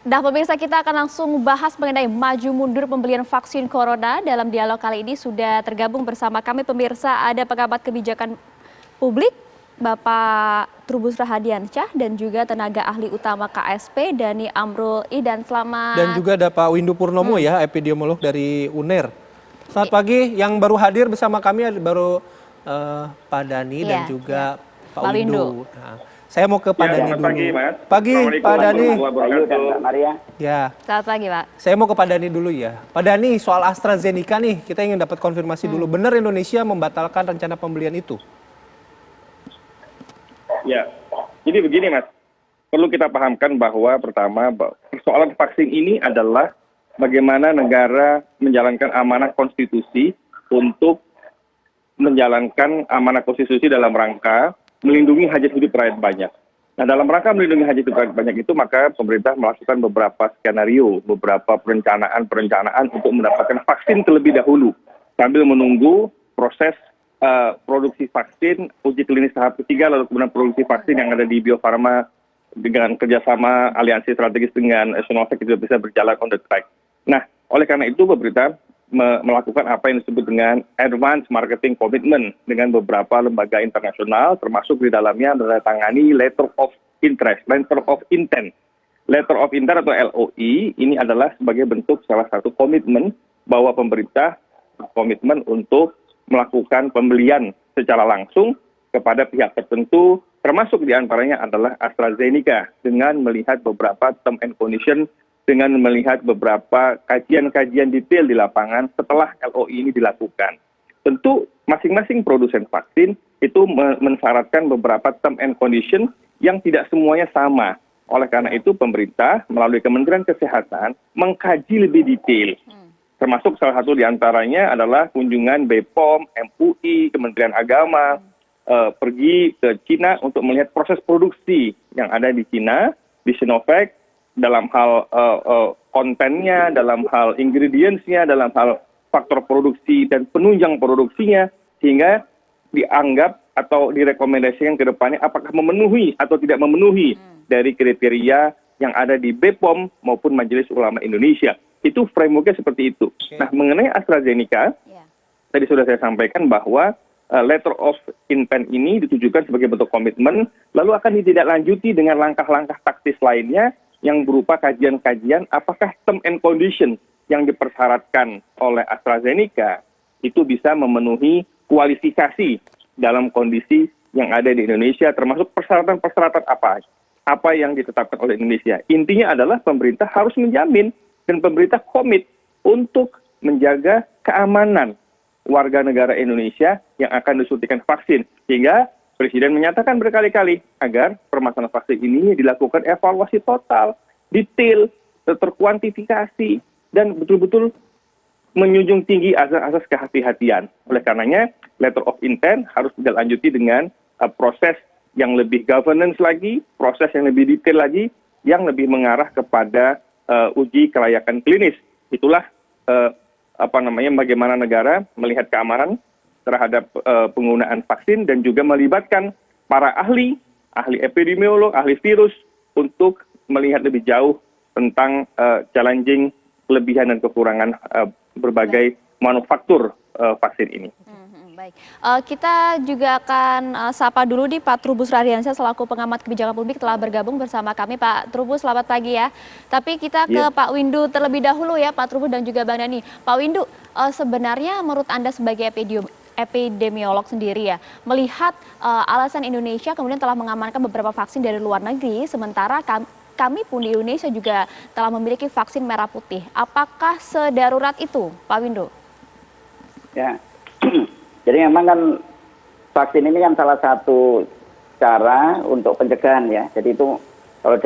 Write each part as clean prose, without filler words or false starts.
Nah, pemirsa, kita akan langsung bahas mengenai maju mundur pembelian vaksin corona. Dalam dialog kali ini sudah tergabung bersama kami pemirsa, ada pengamat kebijakan publik Bapak Trubus Rahadiansyah dan juga tenaga ahli utama KSP Dhani Amrul Ihdan. Dan juga ada Pak Windu Purnomo ya, epidemiolog dari UNER. Selamat pagi, yang baru hadir bersama kami baru Pak Dhani dan juga Pak Windu. Nah, saya mau ke Pak Dhani dulu. Pagi, Mas. Pagi, Pak Dhani. Ya. Selamat pagi, Pak. Saya mau ke Pak Dhani dulu ya. Pak Dhani, soal AstraZeneca nih, kita ingin dapat konfirmasi dulu. Benar Indonesia membatalkan rencana pembelian itu? Ya, jadi begini Mas. Perlu kita pahamkan bahwa pertama, persoalan vaksin ini adalah bagaimana negara menjalankan amanah konstitusi untuk menjalankan amanah konstitusi dalam rangka melindungi hajat hidup rakyat banyak. Nah, dalam rangka melindungi hajat hidup rakyat banyak itu, maka pemerintah melakukan beberapa skenario, beberapa perencanaan untuk mendapatkan vaksin terlebih dahulu, sambil menunggu proses produksi vaksin, uji klinis tahap ketiga, lalu kemudian produksi vaksin yang ada di Bio Farma dengan kerjasama aliansi strategis dengan Sinovac itu bisa berjalan on the track. Nah, oleh karena itu pemerintah melakukan apa yang disebut dengan advance marketing commitment dengan beberapa lembaga internasional, termasuk di dalamnya menandatangani letter of interest, letter of intent. Letter of intent atau LOI ini adalah sebagai bentuk salah satu komitmen bahwa pemerintah komitmen untuk melakukan pembelian secara langsung kepada pihak tertentu, termasuk diantaranya adalah AstraZeneca, dengan melihat beberapa term and condition, dengan melihat beberapa kajian-kajian detail di lapangan setelah LOI ini dilakukan. Tentu masing-masing produsen vaksin itu mensyaratkan beberapa term and condition yang tidak semuanya sama. Oleh karena itu pemerintah melalui Kementerian Kesehatan mengkaji lebih detail. Termasuk salah satu diantaranya adalah kunjungan BPOM, MUI, Kementerian Agama, pergi ke Cina untuk melihat proses produksi yang ada di Cina, di Sinovac, dalam hal kontennya, dalam hal ingredients-nya, dalam hal faktor produksi dan penunjang produksinya, sehingga dianggap atau direkomendasikan ke depannya apakah memenuhi atau tidak memenuhi dari kriteria yang ada di BPOM maupun Majelis Ulama Indonesia. Itu frameworknya seperti itu. Nah, mengenai AstraZeneca, tadi sudah saya sampaikan bahwa letter of intent ini ditujukan sebagai bentuk komitmen, lalu akan ditindaklanjuti dengan langkah-langkah taktis lainnya yang berupa kajian-kajian apakah term and condition yang dipersyaratkan oleh AstraZeneca itu bisa memenuhi kualifikasi dalam kondisi yang ada di Indonesia, termasuk persyaratan-persyaratan apa yang ditetapkan oleh Indonesia. Intinya adalah pemerintah harus menjamin dan pemerintah komit untuk menjaga keamanan warga negara Indonesia yang akan disuntikan vaksin. Sehingga Presiden menyatakan berkali-kali agar permasalahan vaksin ini dilakukan evaluasi total, detail, terkuantifikasi, dan betul-betul menjunjung tinggi asas-asas kehati-hatian. Oleh karenanya, letter of intent harus dilanjuti dengan proses yang lebih governance lagi, proses yang lebih detail lagi, yang lebih mengarah kepada uji kelayakan klinis. Itulah bagaimana negara melihat keamanan terhadap penggunaan vaksin dan juga melibatkan para ahli epidemiolog, ahli virus untuk melihat lebih jauh tentang challenging kelebihan dan kekurangan berbagai manufaktur vaksin ini. Baik, kita juga akan sapa dulu nih Pak Trubus Rahadiansyah selaku pengamat kebijakan publik telah bergabung bersama kami. Pak Trubus, selamat pagi ya. Tapi kita ke Pak Windu terlebih dahulu ya, Pak Trubus dan juga Bang Dhani. Pak Windu, sebenarnya menurut Anda sebagai epidemiolog sendiri ya, melihat alasan Indonesia kemudian telah mengamankan beberapa vaksin dari luar negeri, sementara kami pun di Indonesia juga telah memiliki vaksin merah putih. Apakah sedarurat itu, Pak Windu? Ya. Jadi memang kan vaksin ini kan salah satu cara untuk pencegahan ya. Jadi itu kalau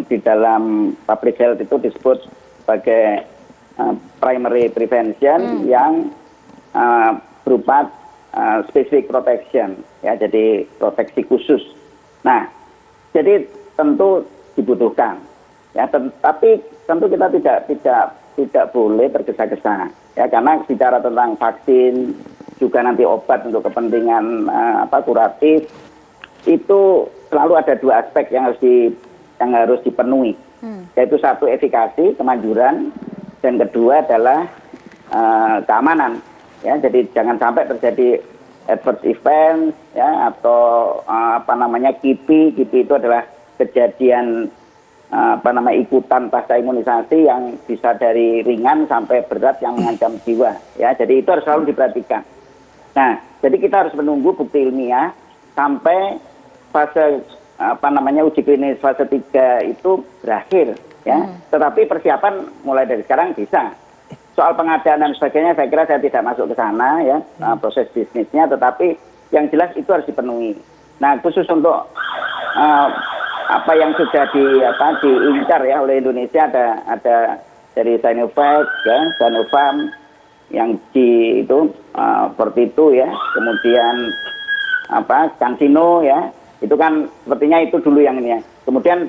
di dalam public health itu disebut sebagai primary prevention yang berupa specific protection ya. Jadi proteksi khusus. Nah, jadi tentu dibutuhkan ya. Tapi tentu kita tidak boleh tergesa-gesa ya, karena bicara tentang vaksin juga nanti obat untuk kepentingan kuratif, itu selalu ada dua aspek yang harus dipenuhi. Yaitu satu efikasi, kemanjuran, dan kedua adalah keamanan. Ya, jadi jangan sampai terjadi adverse event ya atau KIPI. KIPI itu adalah kejadian ikutan pasca imunisasi yang bisa dari ringan sampai berat yang mengancam jiwa. Ya, jadi itu harus selalu diperhatikan. Nah, jadi kita harus menunggu bukti ilmiah sampai fase uji klinis fase 3 itu berakhir ya. Tetapi persiapan mulai dari sekarang bisa. Soal pengadaan dan sebagainya saya kira saya tidak masuk ke sana ya, proses bisnisnya, tetapi yang jelas itu harus dipenuhi. Nah, khusus untuk apa yang sudah diincar ya oleh Indonesia ada dari Sinovac ya, Sinopharm yang itu seperti itu ya, kemudian CanSino ya, itu kan sepertinya itu dulu yang ini ya. Kemudian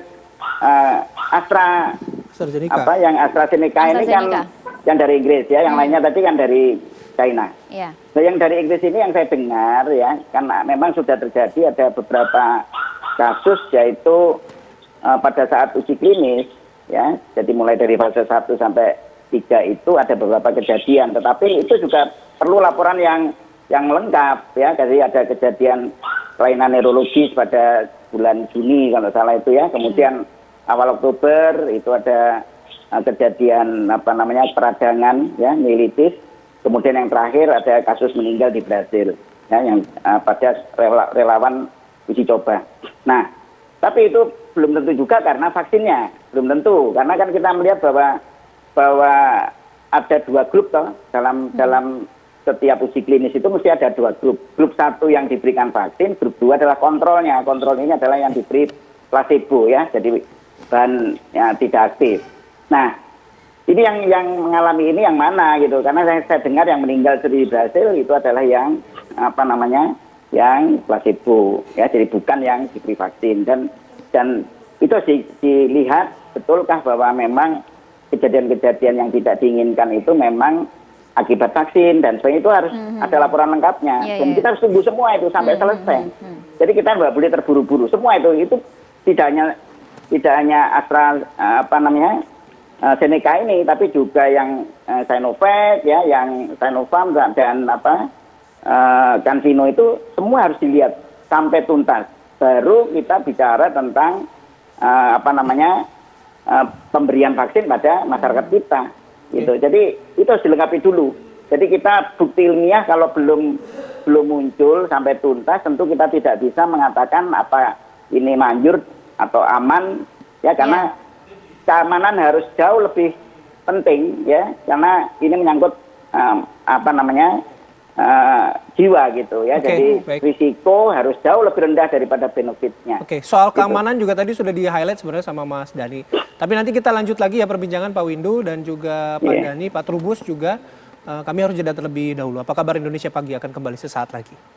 AstraZeneca ini kan yang dari Inggris ya, yang lainnya tadi kan dari China. Yeah. Nah, yang dari Inggris ini yang saya dengar ya, karena memang sudah terjadi ada beberapa kasus yaitu pada saat uji klinis ya, jadi mulai dari fase 1 sampai 3 itu ada beberapa kejadian, tetapi itu juga perlu laporan yang lengkap ya. Jadi ada kejadian kelainan neurologis pada bulan Juni kalau salah itu ya, kemudian awal Oktober itu ada kejadian peradangan ya, mielitis, kemudian yang terakhir ada kasus meninggal di Brasil ya, yang pada relawan uji coba. Nah, tapi itu belum tentu juga karena vaksinnya, belum tentu, karena kan kita melihat bahwa ada 2 grup toh dalam setiap uji klinis itu mesti ada 2 grup. Grup 1 yang diberikan vaksin, grup 2 adalah kontrolnya. Kontrol ini adalah yang diberi placebo ya, jadi bahan yang tidak aktif. Nah, ini yang mengalami ini yang mana gitu? Karena saya dengar yang meninggal di Brasil itu adalah yang yang placebo ya, jadi bukan yang diberi vaksin. Dan itu dilihat betulkah bahwa memang kejadian-kejadian yang tidak diinginkan itu memang akibat vaksin dan sebagainya, itu harus ada laporan lengkapnya. Dan kita harus tunggu semua itu sampai selesai. Jadi kita nggak boleh terburu-buru. Semua itu tidak hanya Seneca ini, tapi juga yang Sinovac ya, yang Sinopharm dan CanSino itu semua harus dilihat sampai tuntas. Baru kita bicara tentang pemberian vaksin pada masyarakat kita. Gitu. Jadi itu harus dilengkapi dulu. Jadi kita bukti ilmiah kalau belum muncul sampai tuntas, tentu kita tidak bisa mengatakan apa ini manjur atau aman ya, karena keamanan harus jauh lebih penting ya, karena ini menyangkut jiwa gitu ya. Jadi risiko harus jauh lebih rendah daripada benefitnya. Soal keamanan juga tadi sudah di-highlight sebenarnya sama Mas Dhani. Tapi nanti kita lanjut lagi ya perbincangan Pak Windu dan juga Pak Dhani, Pak Trubus juga. Kami harus jeda terlebih dahulu. Apa kabar Indonesia Pagi akan kembali sesaat lagi.